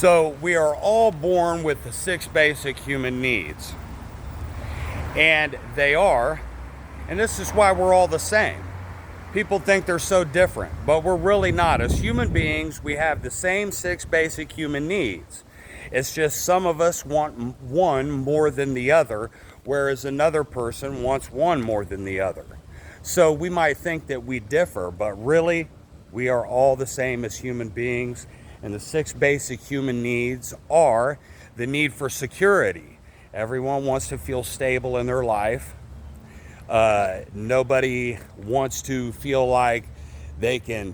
So we are all born with the 6 basic human needs. And they are, and this is why we're all the same. People think they're so different, but we're really not. As human beings, we have the same 6 basic human needs. It's just some of us want one more than the other, whereas another person wants one more than the other. So we might think that we differ, but really, we are all the same as human beings. And the 6 basic human needs are the need for security. Everyone wants to feel stable in their life. Nobody wants to feel like they can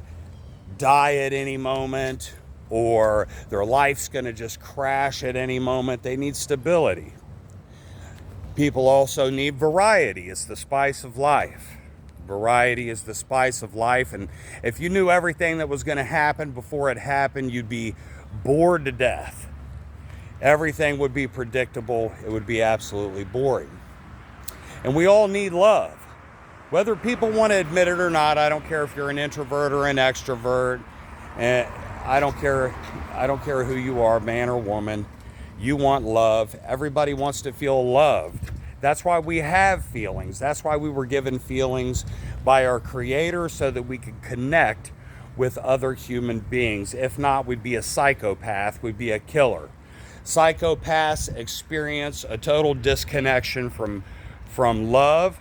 die at any moment or their life's going to just crash at any moment. They need stability. People also need variety. It's the spice of life. Variety is the spice of life, and if you knew everything that was going to happen before it happened, you'd be bored to death. Everything would be predictable. It would be absolutely boring. And we all need love. Whether people want to admit it or not, I don't care if you're an introvert or an extrovert. I don't care who you are, man or woman. You want love. Everybody wants to feel loved. That's why we have feelings. That's why we were given feelings by our Creator, so that we could connect with other human beings. If not, we'd be a psychopath, we'd be a killer. Psychopaths experience a total disconnection from love,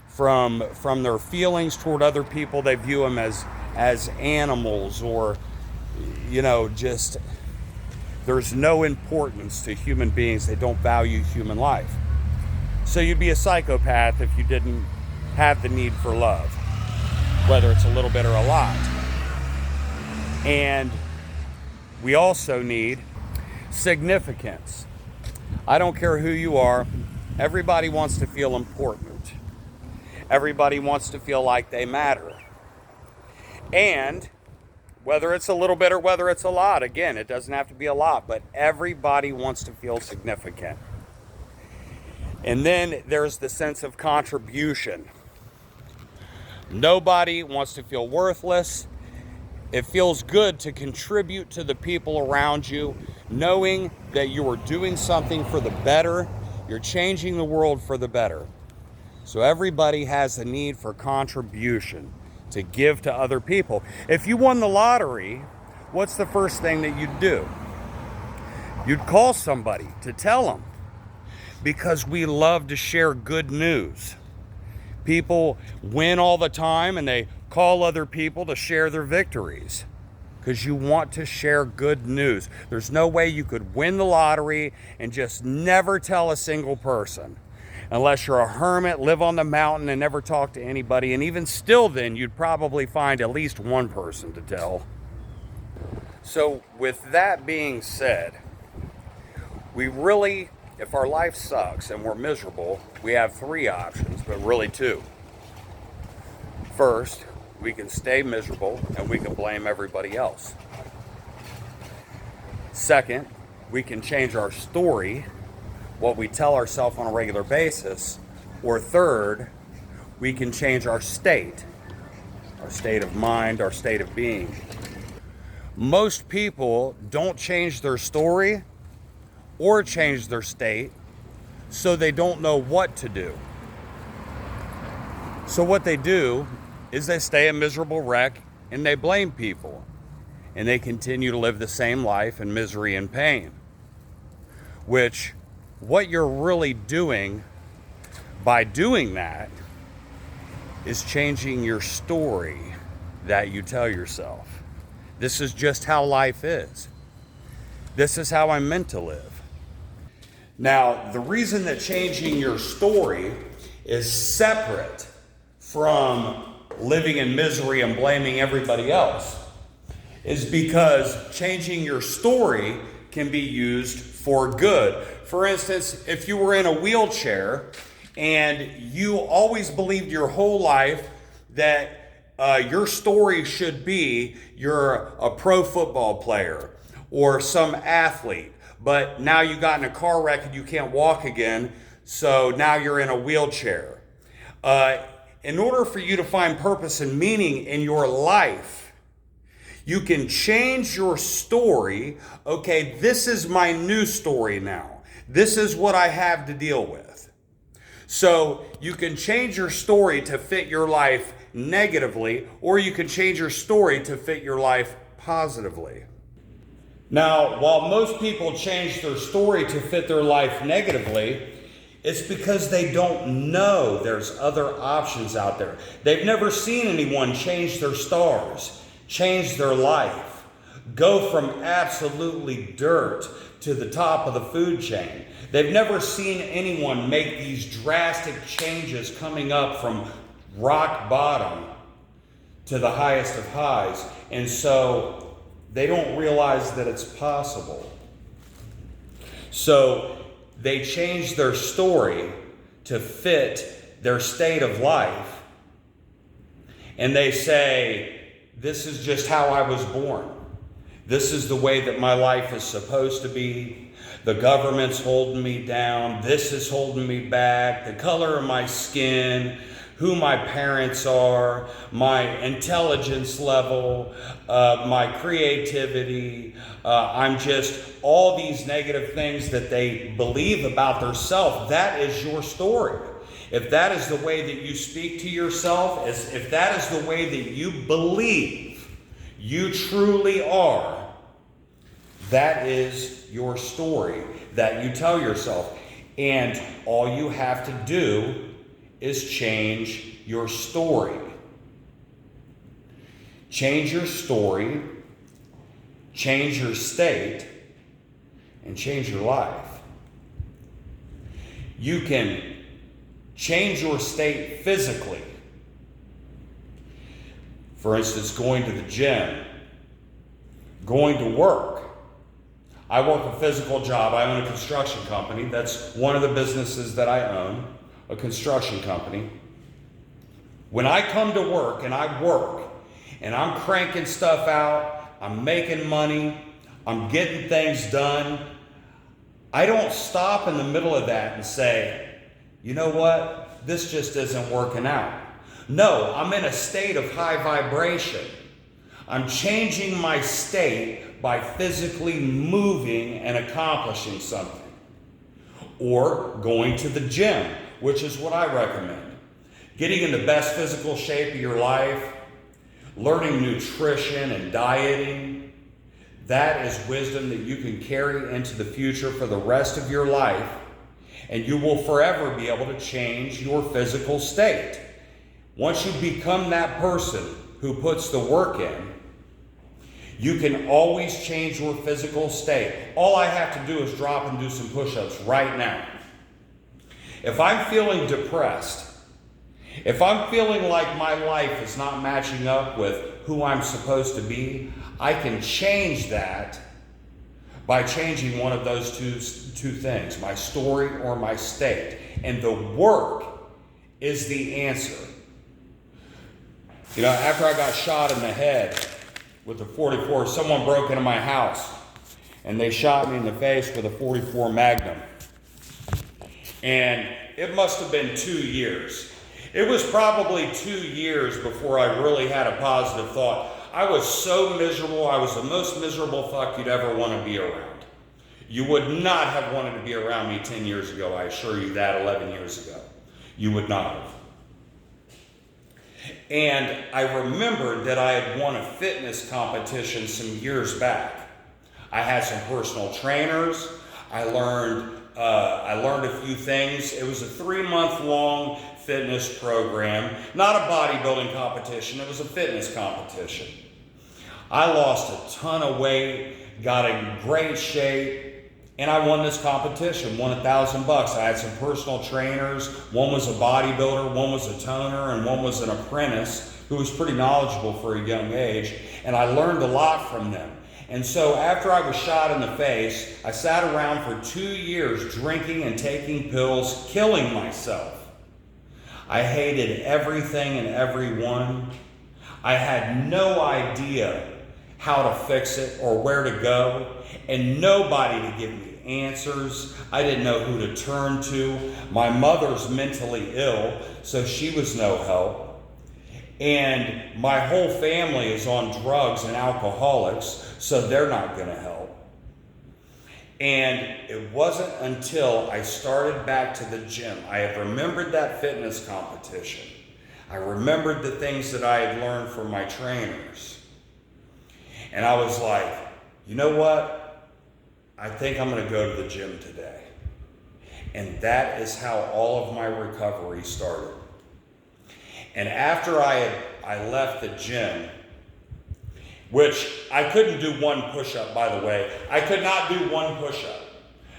from their feelings toward other people. They view them as animals, or, just there's no importance to human beings. They don't value human life. So you'd be a psychopath if you didn't have the need for love, whether it's a little bit or a lot. And we also need significance. I don't care who you are. Everybody wants to feel important. Everybody wants to feel like they matter. And whether it's a little bit or whether it's a lot, again, it doesn't have to be a lot, but everybody wants to feel significant. And then there's the sense of contribution. Nobody wants to feel worthless. It feels good to contribute to the people around you, knowing that you are doing something for the better. You're changing the world for the better. So everybody has a need for contribution, to give to other people. If you won the lottery, what's the first thing that you'd do? You'd call somebody to tell them. Because we love to share good news. People win all the time, and they call other people to share their victories. Because you want to share good news. There's no way you could win the lottery and just never tell a single person. Unless you're a hermit, live on the mountain, and never talk to anybody. And even still then, you'd probably find at least one person to tell. So with that being said, if our life sucks and we're miserable, we have 3 options, but really 2. First, we can stay miserable and we can blame everybody else. Second, we can change our story, what we tell ourselves on a regular basis. Or third, we can change our state of mind, our state of being. Most people don't change their story or change their state, so they don't know what to do. So what they do is they stay a miserable wreck and they blame people, and they continue to live the same life in misery and pain. Which, what you're really doing by doing that is changing your story that you tell yourself. This is just how life is. This is how I'm meant to live. Now, the reason that changing your story is separate from living in misery and blaming everybody else is because changing your story can be used for good. For instance, if you were in a wheelchair and you always believed your whole life that your story should be you're a pro football player or some athlete, but now you got in a car wreck and you can't walk again, so now you're in a wheelchair. In order for you to find purpose and meaning in your life, You can change your story. Okay, this is my new story now. This is what I have to deal with. So you can change your story to fit your life negatively, or you can change your story to fit your life positively. Now, while most people change their story to fit their life negatively, it's because they don't know there's other options out there. They've never seen anyone change their stars, change their life, go from absolutely dirt to the top of the food chain. They've never seen anyone make these drastic changes coming up from rock bottom to the highest of highs. And so they don't realize that it's possible. So they change their story to fit their state of life. And they say, this is just how I was born. This is the way that my life is supposed to be. The government's holding me down. This is holding me back. The color of my skin, who my parents are, my intelligence level, my creativity. I'm just all these negative things that they believe about themselves. That is your story. If that is the way that you speak to yourself, if that is the way that you believe you truly are, that is your story that you tell yourself. And all you have to do is change your story. Change your story, change your state, and change your life. You can change your state physically. For instance, going to the gym, going to work. I work a physical job. I own a construction company. That's one of the businesses that I own, a construction company. When I come to work and I'm cranking stuff out, I'm making money, I'm getting things done, I don't stop in the middle of that and say, you know what, this just isn't working out. No, I'm in a state of high vibration. I'm changing my state by physically moving and accomplishing something. Or going to the gym, which is what I recommend. Getting in the best physical shape of your life, learning nutrition and dieting, that is wisdom that you can carry into the future for the rest of your life, and you will forever be able to change your physical state. Once you become that person who puts the work in, you can always change your physical state. All I have to do is drop and do some push-ups right now. If I'm feeling depressed, if I'm feeling like my life is not matching up with who I'm supposed to be, I can change that by changing one of those two things, my story or my state. And the work is the answer. You know, after I got shot in the head with a 44, someone broke into my house and they shot me in the face with a 44 Magnum. And it must have been 2 years. It was probably 2 years before I really had a positive thought. I was so miserable. I was the most miserable fuck you'd ever want to be around. You would not have wanted to be around me 10 years ago. I assure you that, 11 years ago. You would not have. And I remembered that I had won a fitness competition some years back. I had some personal trainers. I learned a few things. It was a 3-month-long fitness program, not a bodybuilding competition. It was a fitness competition. I lost a ton of weight, got in great shape, and I won this competition, won $1,000. I had some personal trainers. One was a bodybuilder, one was a toner, and one was an apprentice who was pretty knowledgeable for a young age. And I learned a lot from them. And so after I was shot in the face, I sat around for 2 years drinking and taking pills, killing myself. I hated everything and everyone. I had no idea how to fix it or where to go, and nobody to give me answers. I didn't know who to turn to. My mother's mentally ill, so she was no help. And my whole family is on drugs and alcoholics, so they're not going to help. And it wasn't until I started back to the gym. I had remembered that fitness competition. I remembered the things that I had learned from my trainers. And I was like, you know what? I think I'm going to go to the gym today. And that is how all of my recovery started. And after I left the gym, which I couldn't do one push-up, by the way. I could not do one push-up.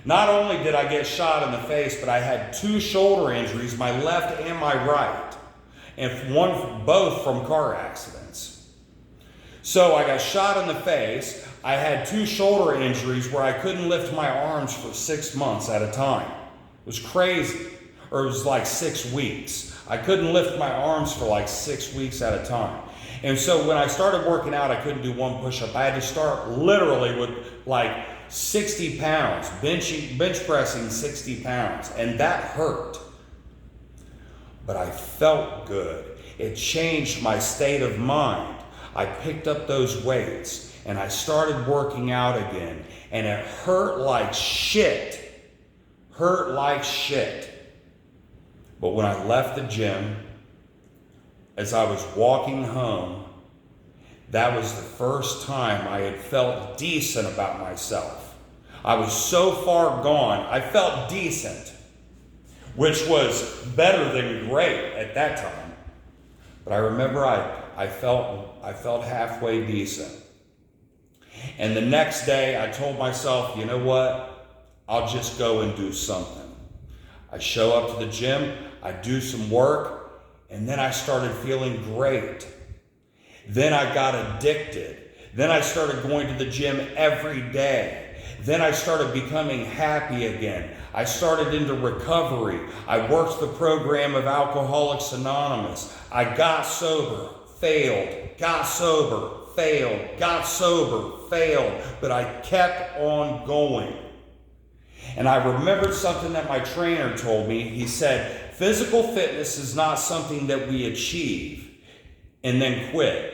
Not only did I get shot in the face, but I had 2 shoulder injuries, my left and my right, and both from car accidents. So I got shot in the face. I had 2 shoulder injuries where I couldn't lift my arms for 6 months at a time. It was crazy. Or it was like 6 weeks. I couldn't lift my arms for like 6 weeks at a time. And so when I started working out, I couldn't do one push-up. I had to start literally with like 60 pounds, bench pressing 60 pounds. And that hurt. But I felt good. It changed my state of mind. I picked up those weights and I started working out again. And it hurt like shit. Hurt like shit. But when I left the gym, as I was walking home, that was the first time I had felt decent about myself. I was so far gone, I felt decent, which was better than great at that time. But I remember I felt halfway decent. And the next day I told myself, you know what? I'll just go and do something. I show up to the gym, I do some work, and then I started feeling great. Then I got addicted. Then I started going to the gym every day. Then I started becoming happy again. I started into recovery. I worked the program of Alcoholics Anonymous. I got sober, failed, got sober, failed, got sober, failed, but I kept on going. And I remembered something that my trainer told me. He said, physical fitness is not something that we achieve and then quit.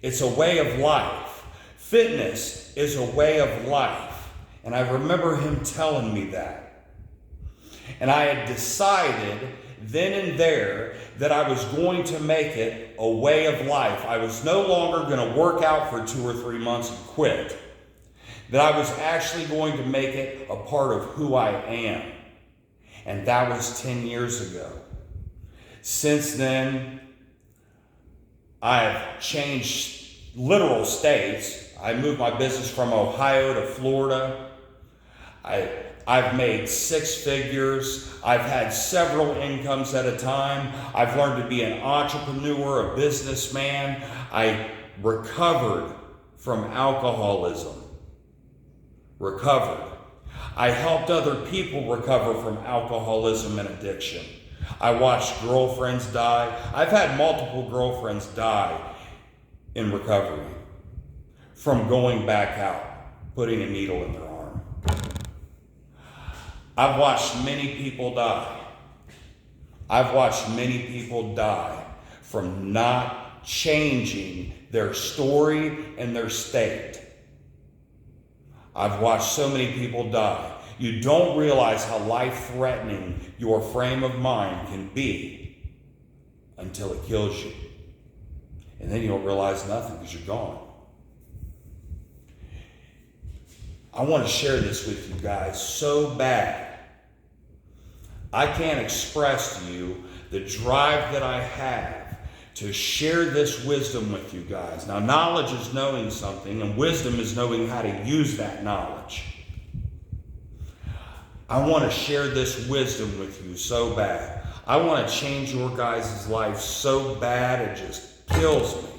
It's a way of life. Fitness is a way of life. And I remember him telling me that. And I had decided then and there that I was going to make it a way of life. I was no longer going to work out for 2 or 3 months and quit. That I was actually going to make it a part of who I am. And that was 10 years ago. Since then, I've changed literal states. I moved my business from Ohio to Florida. I've made 6 figures. I've had several incomes at a time. I've learned to be an entrepreneur, a businessman. I recovered from alcoholism. Recovered. I helped other people recover from alcoholism and addiction. I watched girlfriends die. I've had multiple girlfriends die in recovery from going back out, putting a needle in their arm. I've watched many people die. I've watched many people die from not changing their story and their state. I've watched so many people die. You don't realize how life-threatening your frame of mind can be until it kills you. And then you don't realize nothing because you're gone. I want to share this with you guys so bad. I can't express to you the drive that I have to share this wisdom with you guys. Now, knowledge is knowing something, and wisdom is knowing how to use that knowledge. I want to share this wisdom with you so bad. I want to change your guys' life so bad it just kills me.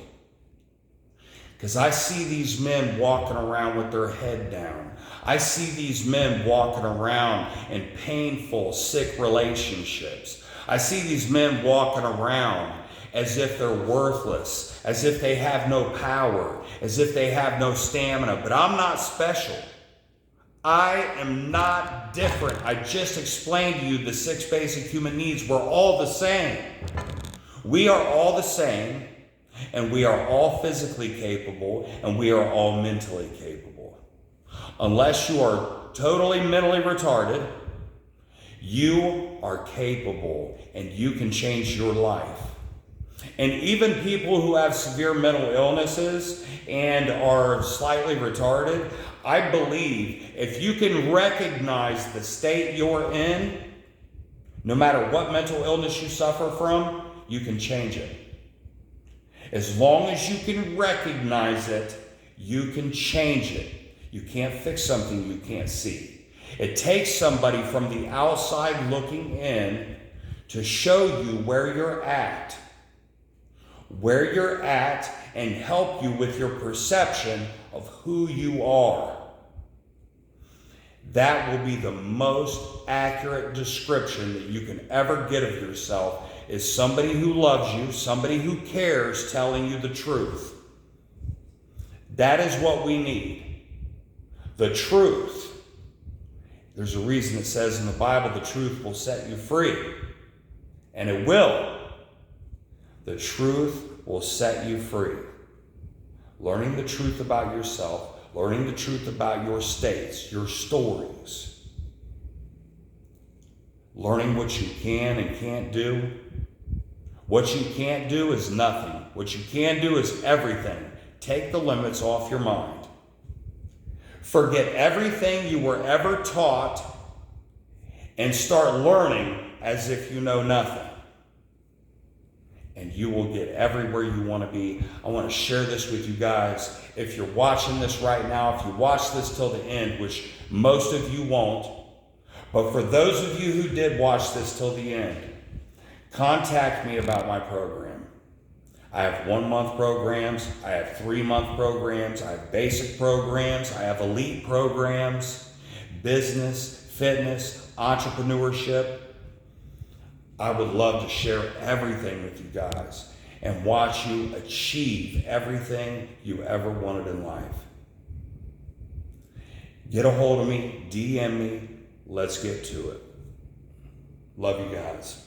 Because I see these men walking around with their head down. I see these men walking around in painful, sick relationships. I see these men walking around as if they're worthless, as if they have no power, as if they have no stamina. But I'm not special. I am not different. I just explained to you the 6 basic human needs. We're all the same. We are all the same, and we are all physically capable, and we are all mentally capable. Unless you are totally mentally retarded, you are capable, and you can change your life. And even people who have severe mental illnesses and are slightly retarded, I believe if you can recognize the state you're in, no matter what mental illness you suffer from, you can change it. As long as you can recognize it, you can change it. You can't fix something you can't see. It takes somebody from the outside looking in to show you where you're at, and help you with your perception of who you are. That will be the most accurate description that you can ever get of yourself, is somebody who loves you, somebody who cares, telling you the truth. That is what we need. The truth. There's a reason it says in the Bible, the truth will set you free. And it will. The truth will set you free. Learning the truth about yourself, learning the truth about your states, your stories. Learning what you can and can't do. What you can't do is nothing. What you can do is everything. Take the limits off your mind. Forget everything you were ever taught and start learning as if you know nothing. And you will get everywhere you want to be. I want to share this with you guys. If you're watching this right now, if you watch this till the end, which most of you won't, but for those of you who did watch this till the end, contact me about my program. I have 1-month programs, I have 3-month programs, I have basic programs, I have elite programs, business, fitness, entrepreneurship. I would love to share everything with you guys and watch you achieve everything you ever wanted in life. Get a hold of me, DM me, let's get to it. Love you guys.